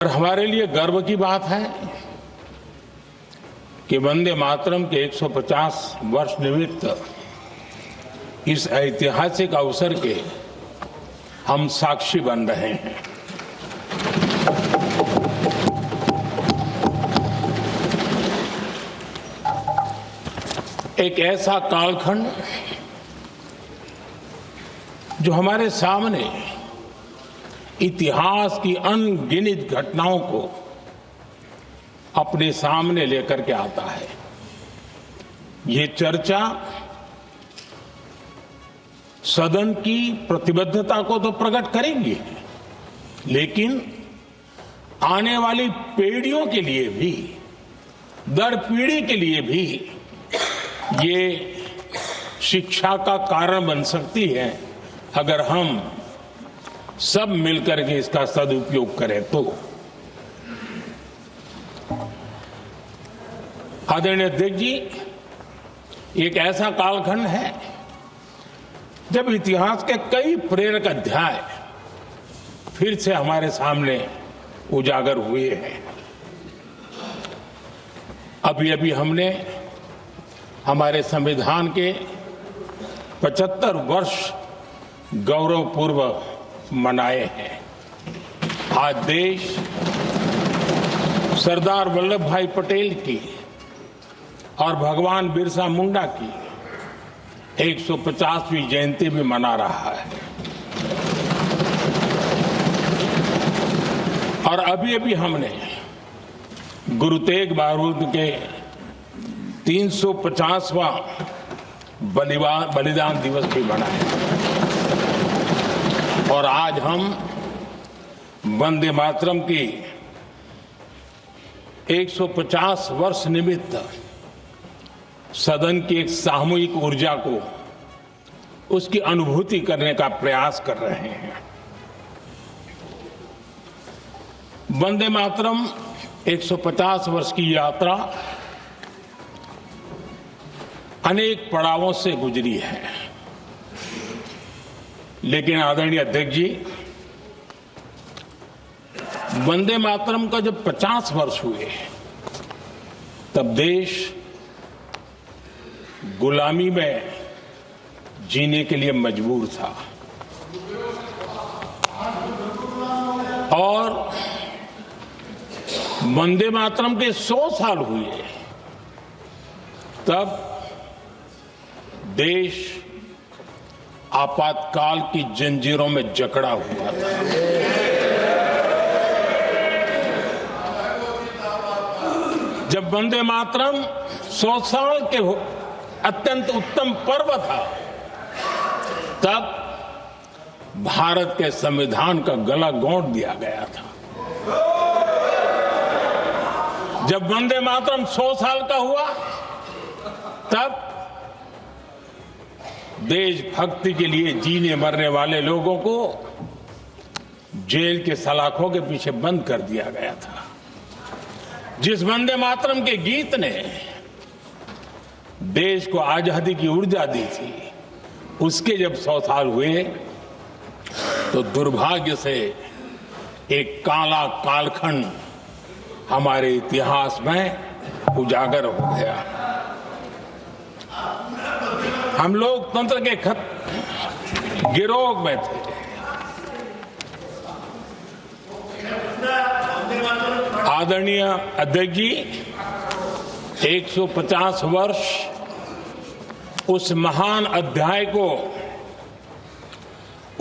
और हमारे लिए गर्व की बात है कि वंदे मातरम के 150 वर्ष निमित्त इस ऐतिहासिक अवसर के हम साक्षी बन रहे हैं। एक ऐसा कालखंड जो हमारे सामने इतिहास की अनगिनत घटनाओं को अपने सामने लेकर के आता है। ये चर्चा सदन की प्रतिबद्धता को तो प्रकट करेंगी, लेकिन आने वाली पीढ़ियों के लिए भी, दर पीढ़ी के लिए भी ये शिक्षा का कारण बन सकती है अगर हम सब मिलकर के इसका सदुपयोग करें तो। आदरणीय अध्यक्ष जी, एक ऐसा कालखंड है जब इतिहास के कई प्रेरक अध्याय फिर से हमारे सामने उजागर हुए हैं। अभी अभी हमने हमारे संविधान के 75 वर्ष गौरवपूर्वक मनाए हैं। आज देश सरदार वल्लभ भाई पटेल की और भगवान बिरसा मुंडा की 150वीं जयंती भी मना रहा है। और अभी अभी हमने गुरु तेग बहादुर के 350वां बलिदान दिवस भी मनाया। और आज हम वंदे मातरम की 150 वर्ष निमित्त सदन की एक सामूहिक ऊर्जा को, उसकी अनुभूति करने का प्रयास कर रहे हैं। वंदे मातरम 150 वर्ष की यात्रा अनेक पड़ावों से गुजरी है, लेकिन आदरणीय अध्यक्ष जी, वंदे मातरम का जब 50 वर्ष हुए तब देश गुलामी में जीने के लिए मजबूर था और वंदे मातरम के 100 साल हुए तब देश आपातकाल की जंजीरों में जकड़ा हुआ था। जब वंदे मातरम 100 साल के अत्यंत उत्तम पर्व था, तब भारत के संविधान का गला घोंट दिया गया था। जब वंदे मातरम 100 साल का हुआ, तब देशभक्ति के लिए जीने मरने वाले लोगों को जेल के सलाखों के पीछे बंद कर दिया गया था। जिस वंदे मातरम के गीत ने देश को आजादी की ऊर्जा दी थी, उसके जब 100 साल हुए तो दुर्भाग्य से एक काला कालखंड हमारे इतिहास में उजागर हो गया। हम लोकतंत्र के गिरोह में थे। आदरणीय अध्यक्ष जी, 150 वर्ष उस महान अध्याय को,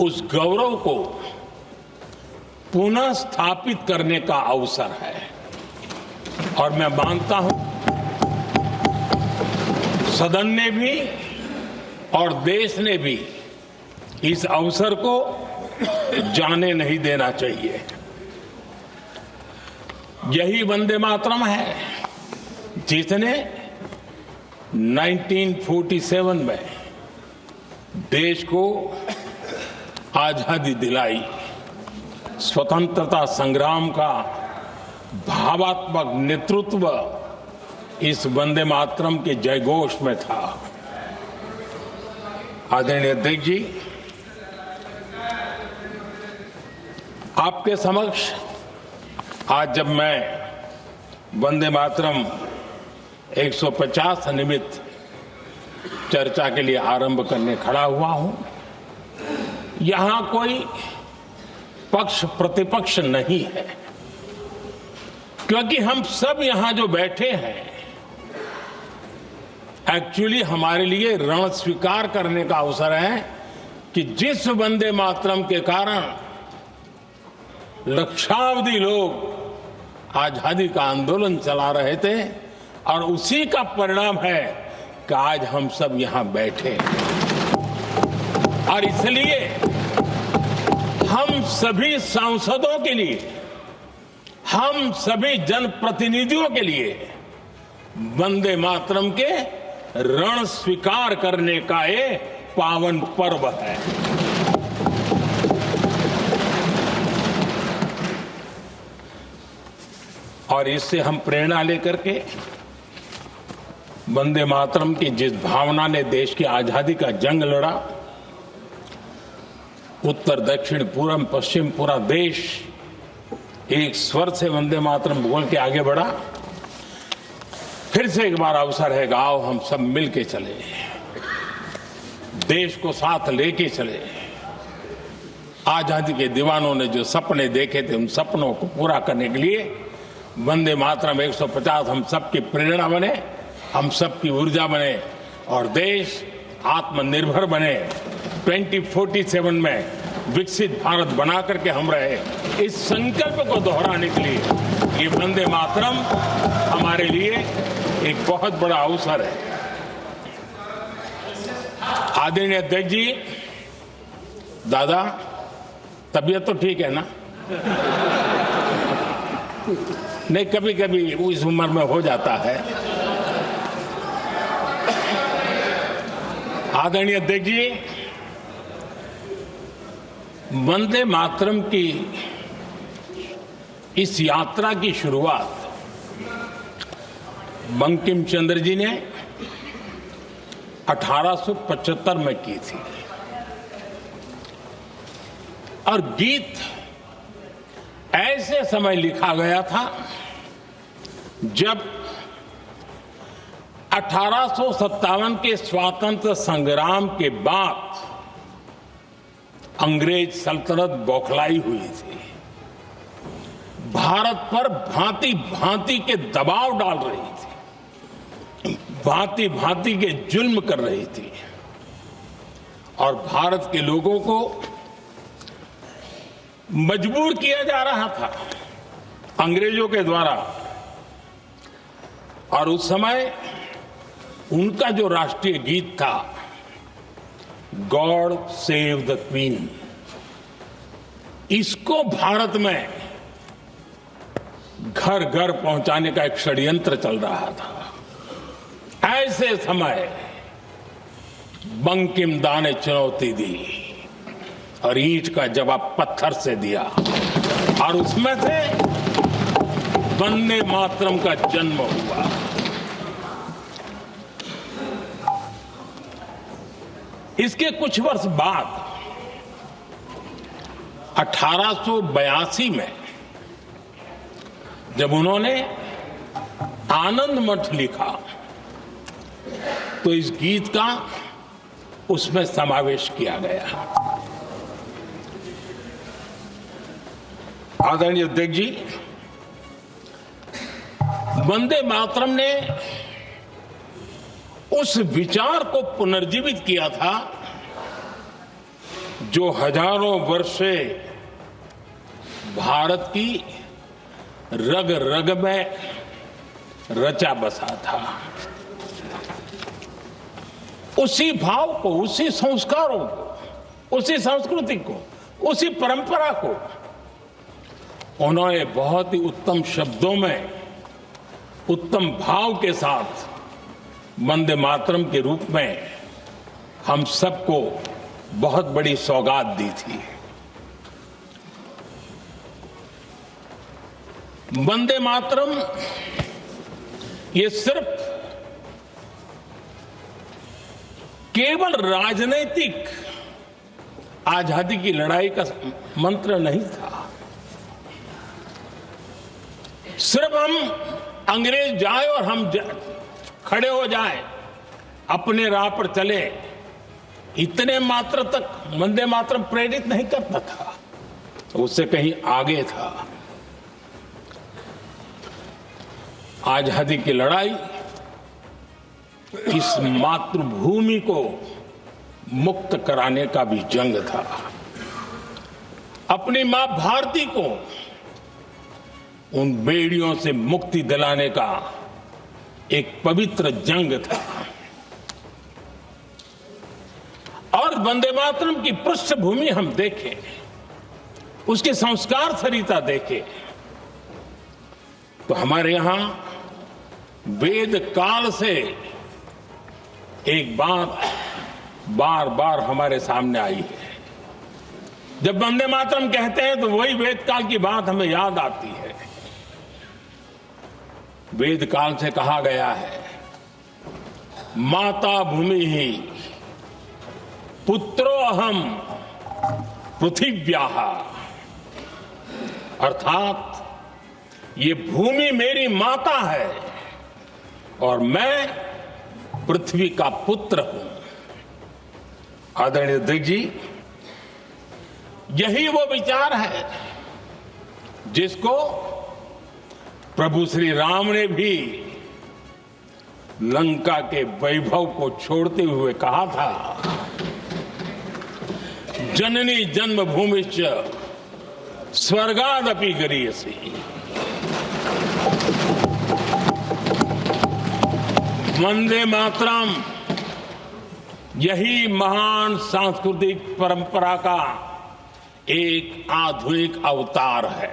उस गौरव को पुनः स्थापित करने का अवसर है। और मैं मानता हूं सदन ने भी और देश ने भी इस अवसर को जाने नहीं देना चाहिए। यही वंदे मातरम है जिसने 1947 में देश को आजादी दिलाई। स्वतंत्रता संग्राम का भावात्मक नेतृत्व इस वंदे मातरम के जयघोष में था। आदरणीय अध्यक्ष जी, आपके समक्ष आज जब मैं वंदे मातरम 150 निमित्त चर्चा के लिए आरंभ करने खड़ा हुआ हूं, यहां कोई पक्ष प्रतिपक्ष नहीं है, क्योंकि हम सब यहां जो बैठे हैं एक्चुअली हमारे लिए रण स्वीकार करने का अवसर है कि जिस वंदे मातरम के कारण लक्षावधि लोग आजादी का आंदोलन चला रहे थे और उसी का परिणाम है कि आज हम सब यहां बैठे हैं। और इसलिए हम सभी सांसदों के लिए, हम सभी जनप्रतिनिधियों के लिए वंदे मातरम के रण स्वीकार करने का ये पावन पर्व है। और इससे हम प्रेरणा लेकर के वंदे मातरम की जिस भावना ने देश की आजादी का जंग लड़ा, उत्तर दक्षिण पूर्व पश्चिम पूरा देश एक स्वर से वंदे मातरम बोल के आगे बढ़ा। फिर से एक बार अवसर है, आओ हम सब मिल के चले, देश को साथ लेके चले। आजादी के दीवानों ने जो सपने देखे थे, उन सपनों को पूरा करने के लिए वंदे मातरम 150 हम सबकी प्रेरणा बने, हम सबकी ऊर्जा बने और देश आत्मनिर्भर बने। 2047 में विकसित भारत बना करके हम रहे, इस संकल्प को दोहराने के लिए ये वंदे मातरम हमारे लिए एक बहुत बड़ा अवसर है। आदरणीय अध्यक्ष जी, दादा तबीयत तो ठीक है ना? नहीं, कभी कभी इस उम्र में हो जाता है। आदरणीय अध्यक्ष जी, वंदे मातरम की इस यात्रा की शुरुआत बंकिम चंद्र जी ने 1875 में की थी और गीत ऐसे समय लिखा गया था जब 1857 के स्वातंत्र संग्राम के बाद अंग्रेज सल्तनत बौखलाई हुई थी, भारत पर भांति भांति के दबाव डाल रही थी, भांति भांति के जुल्म कर रही थी और भारत के लोगों को मजबूर किया जा रहा था अंग्रेजों के द्वारा। और उस समय उनका जो राष्ट्रीय गीत था, गॉड सेव द क्वीन, इसको भारत में घर घर पहुंचाने का एक षड्यंत्र चल रहा था। ऐसे समय बंकिम दा ने चुनौती दी और ईंट का जवाब पत्थर से दिया और उसमें से वंदे मातरम का जन्म हुआ। इसके कुछ वर्ष बाद 1882 में जब उन्होंने आनंद मठ लिखा तो इस गीत का उसमें समावेश किया गया। आदरणीय अध्यक्ष जी, वंदे मातरम ने उस विचार को पुनर्जीवित किया था जो हजारों वर्ष से भारत की रग रग में रचा बसा था। उसी भाव को, उसी संस्कारों को, उसी संस्कृति को, उसी परंपरा को उन्होंने बहुत ही उत्तम शब्दों में, उत्तम भाव के साथ वंदे मातरम के रूप में हम सबको बहुत बड़ी सौगात दी थी। वंदे मातरम ये सिर्फ केवल राजनीतिक आजादी की लड़ाई का मंत्र नहीं था, सिर्फ हम अंग्रेज जाए और हम खड़े हो जाए, अपने राह पर चले, इतने मात्र तक वंदे मातरम प्रेरित नहीं करता था, उससे कहीं आगे था। आजादी की लड़ाई इस मातृभूमि को मुक्त कराने का भी जंग था, अपनी मां भारती को उन बेड़ियों से मुक्ति दिलाने का एक पवित्र जंग था। और वंदे मातरम की पृष्ठभूमि हम देखें, उसके संस्कार सरिता देखें, तो हमारे यहां वेद काल से एक बात बार बार हमारे सामने आई है। जब वंदे मातरम कहते हैं तो वही वेद काल की बात हमें याद आती है। वेद काल से कहा गया है, माता भूमि ही पुत्रो अहम पृथिव्याः, अर्थात ये भूमि मेरी माता है और मैं पृथ्वी का पुत्र हूं। आदरणीय अध्यक्ष जी, यही वो विचार है जिसको प्रभु श्री राम ने भी लंका के वैभव को छोड़ते हुए कहा था, जननी जन्मभूमिश्च स्वर्गादपि गरीयसी। वंदे मातरम यही महान सांस्कृतिक परंपरा का एक आधुनिक अवतार है।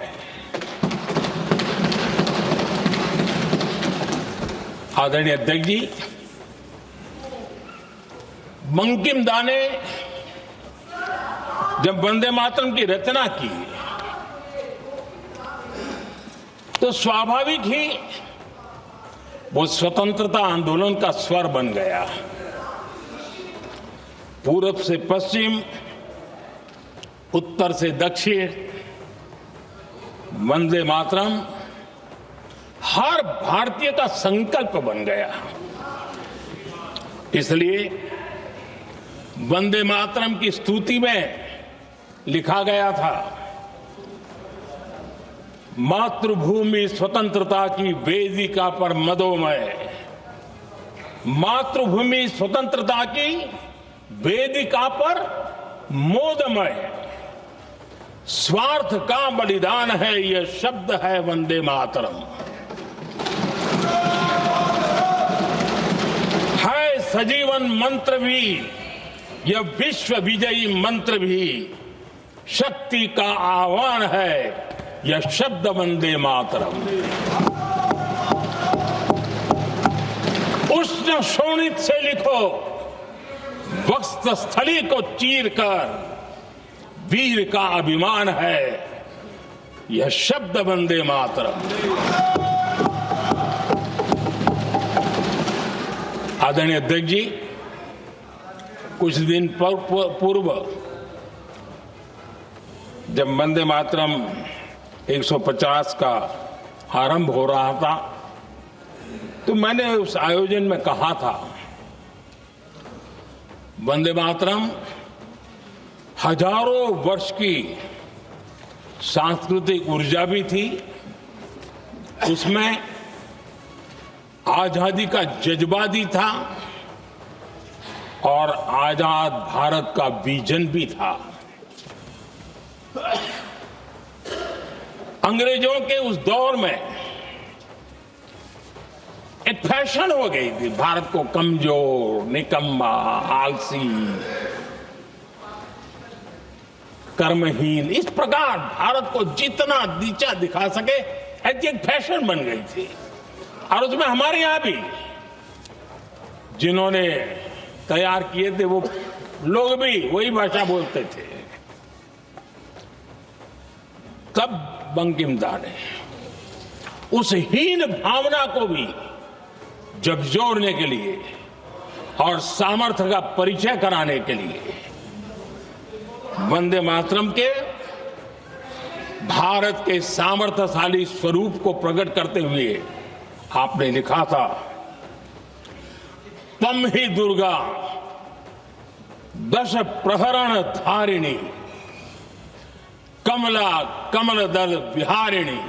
आदरणीय अध्यक्ष जी, बंकिम दा ने जब वंदे मातरम की रचना की तो स्वाभाविक ही वो स्वतंत्रता आंदोलन का स्वर बन गया। पूरब से पश्चिम, उत्तर से दक्षिण, वंदे मातरम हर भारतीय का संकल्प बन गया। इसलिए वंदे मातरम की स्तुति में लिखा गया था, मातृभूमि स्वतंत्रता की वेदिका पर मदोमय, मातृभूमि स्वतंत्रता की वेदिका पर मोदमय, स्वार्थ का बलिदान है यह शब्द है वंदे मातरम। है सजीवन मंत्र भी यह विश्व विजयी मंत्र भी, शक्ति का आह्वान है यह शब्द वंदे मातरम। उष्ण शोणित से लिखो, वक्ष स्थली को चीर कर, वीर का अभिमान है यह शब्द वंदे मातरम। आदरणीय अध्यक्ष जी, कुछ दिन पूर्व जब वंदे मातरम 150 का आरंभ हो रहा था तो मैंने उस आयोजन में कहा था, वंदे मातरम हजारों वर्ष की सांस्कृतिक ऊर्जा भी थी, उसमें आजादी का जज्बा भी था और आजाद भारत का विजन भी था। अंग्रेजों के उस दौर में एक फैशन हो गई थी भारत को कमजोर, निकम्मा, आलसी, कर्महीन, इस प्रकार भारत को जितना नीचा दिखा सके ऐसी एक फैशन बन गई थी। और उसमें हमारे यहां भी जिन्होंने तैयार किए थे वो लोग भी वही भाषा बोलते थे। तब बंकिम दा ने उस हीन भावना को भी झकझोरने के लिए और सामर्थ्य का परिचय कराने के लिए वंदे मातरम के भारत के सामर्थ्यशाली स्वरूप को प्रकट करते हुए आपने लिखा था, तम ही दुर्गा दश प्रहरण धारिणी कमला कमल दल विहारिणी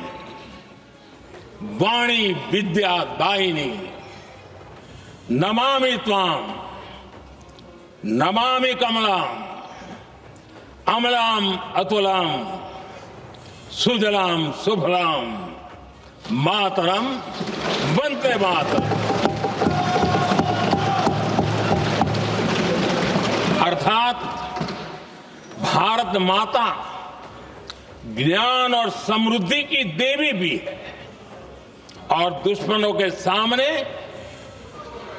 वाणी विद्या दायिनी नमामि त्वाम नमामि कमलाम अमलाम अतुलाम सुजलाम सुफलाम मातरम वंदे मातरम। अर्थात भारत माता ज्ञान और समृद्धि की देवी भी है और दुश्मनों के सामने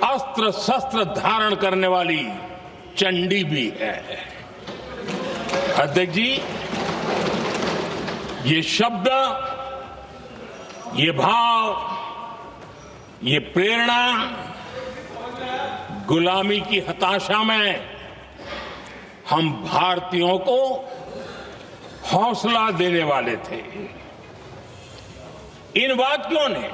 अस्त्र शस्त्र धारण करने वाली चंडी भी है। अध्यक्ष जी, ये शब्द, ये भाव, ये प्रेरणा गुलामी की हताशा में हम भारतीयों को हौसला देने वाले थे। इन वाक्यों ने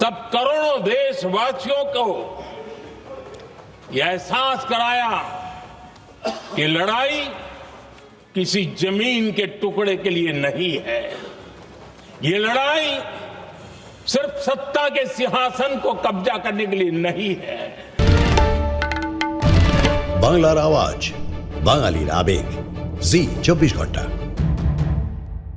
तब करोड़ों देशवासियों को यह एहसास कराया कि लड़ाई किसी जमीन के टुकड़े के लिए नहीं है, ये लड़ाई सिर्फ सत्ता के सिंहासन को कब्जा करने के लिए नहीं है। বাংলার আওয়াজ, বাঙালির আবেগ, জি 24 ঘন্টা।